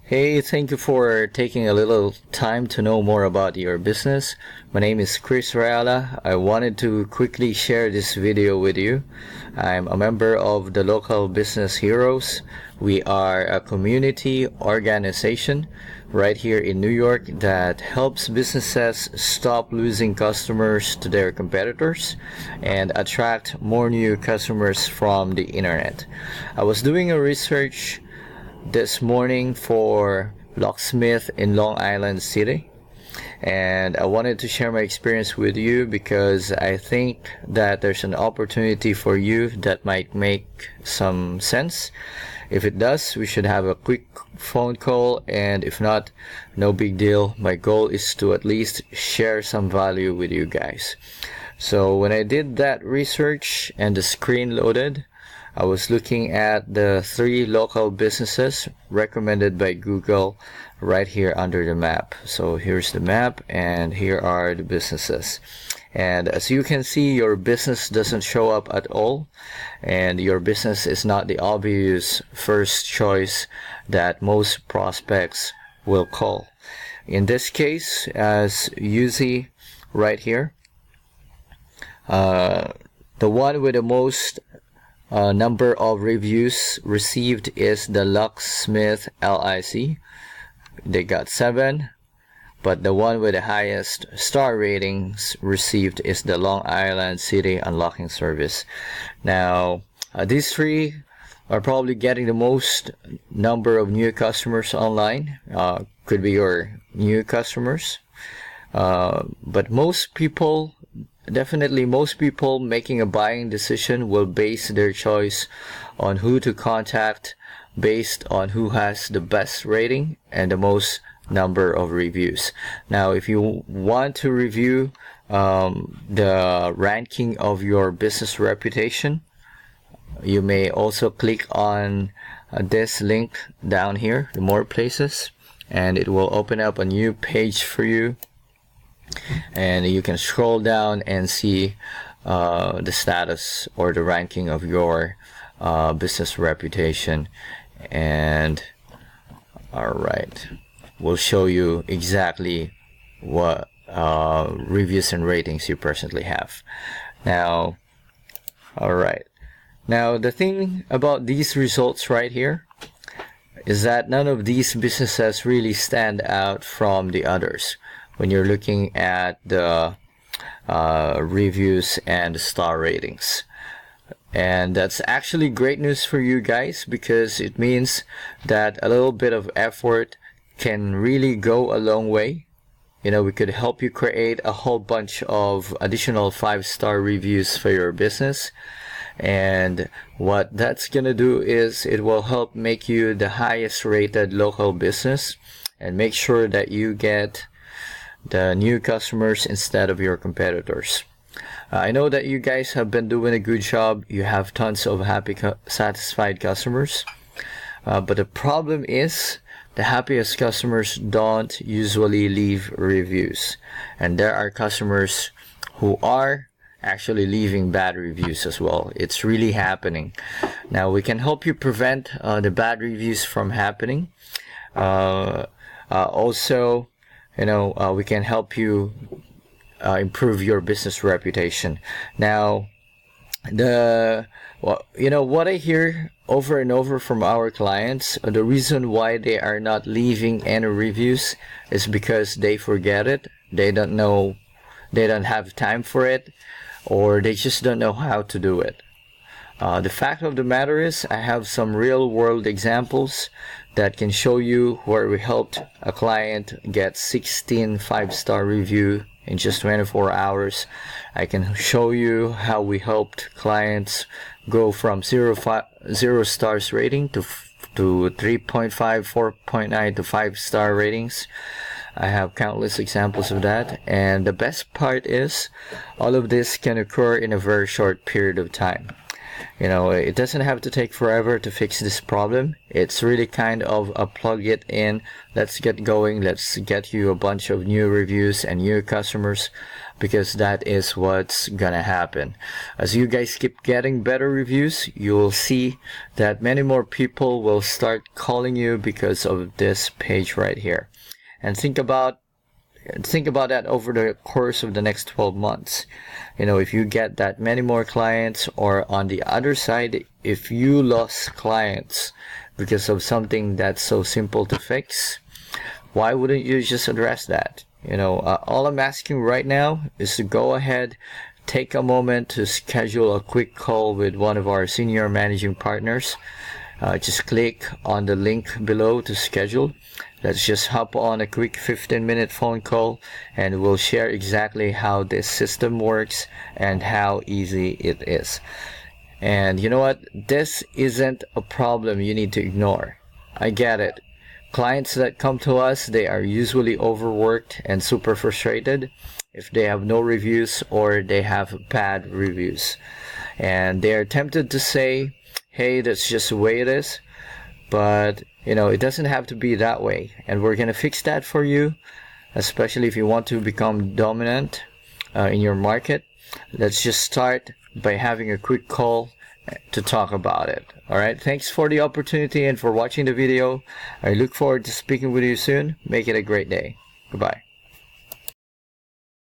Hey, thank you for taking a little time to know more about your business. My name is Chris Rayala. I wanted to quickly share this video with you. I'm a member of the Local Business Heroes. We are a community organization right here in New York that helps businesses stop losing customers to their competitors and attract more new customers from the internet. I was doing a research this morning for Locksmith in Long Island City, and I wanted to share my experience with you because I think that there's an opportunity for you that might make some sense. If it does, we should have a quick phone call, and if not, no big deal. My goal is to at least share some value with you guys. So when I did that research and the screen loaded, I was looking at the 3 local businesses recommended by Google right here under the map. So here's the map and here are the businesses. And as you can see, your business doesn't show up at all, and your business is not the obvious first choice that most prospects will call. In this case, as you see right here, the one with the most number of reviews received is the Locksmith LIC. They got 7, but the one with the highest star ratings received is the Long Island City Unlocking Service. Now, these 3 are probably getting the most number of new customers online. Could be your new customers, but most people making a buying decision will base their choice on who to contact based on who has the best rating and the most number of reviews. Now, if you want to review the ranking of your business reputation, you may also click on this link down here, the More Places, and it will open up a new page for you. And you can scroll down and see the status or the ranking of your business reputation. And alright, we'll show you exactly what reviews and ratings you presently have. Now, alright, now the thing about these results right here is that none of these businesses really stand out from the others when you're looking at the reviews and star ratings. And that's actually great news for you guys, because it means that a little bit of effort can really go a long way. You know, we could help you create a whole bunch of additional 5-star reviews for your business. And what that's gonna do is it will help make you the highest rated local business and make sure that you get the new customers instead of your competitors. I know that you guys have been doing a good job. You have tons of happy, satisfied customers. But the problem is the happiest customers don't usually leave reviews. And there are customers who are actually leaving bad reviews as well. It's really happening. Now, we can help you prevent the bad reviews from happening. Also, we can help you improve your business reputation. Now, what I hear over and over from our clients, the reason why they are not leaving any reviews is because they forget it. They don't know, they don't have time for it, or they just don't know how to do it. The fact of the matter is, I have some real world examples that can show you where we helped a client get 16 5-star review in just 24 hours. I can show you how we helped clients go from 0 stars rating to 3.5, 4.9 to 5-star ratings. I have countless examples of that, and the best part is all of this can occur in a very short period of time. It doesn't have to take forever to fix this problem. It's really kind of a plug it in, let's get going, let's get you a bunch of new reviews and new customers, because that is what's gonna happen. As you guys keep getting better reviews, you will see that many more people will start calling you because of this page right here. And think about that over the course of the next 12 months. You know, if you get that many more clients, or on the other side, if you lost clients because of something that's so simple to fix, why wouldn't you just address that? You know, all I'm asking right now is to go ahead, take a moment to schedule a quick call with one of our senior managing partners. Just click on the link below to schedule. Let's just hop on a quick 15-minute phone call, and we'll share exactly how this system works and how easy it is. And you know what? This isn't a problem you need to ignore. I get it. Clients that come to us, they are usually overworked and super frustrated if they have no reviews or they have bad reviews. And they are tempted to say, hey, that's just the way it is. But, you know, it doesn't have to be that way. And we're going to fix that for you, especially if you want to become dominant in your market. Let's just start by having a quick call to talk about it. Alright, thanks for the opportunity and for watching the video. I look forward to speaking with you soon. Make it a great day. Goodbye.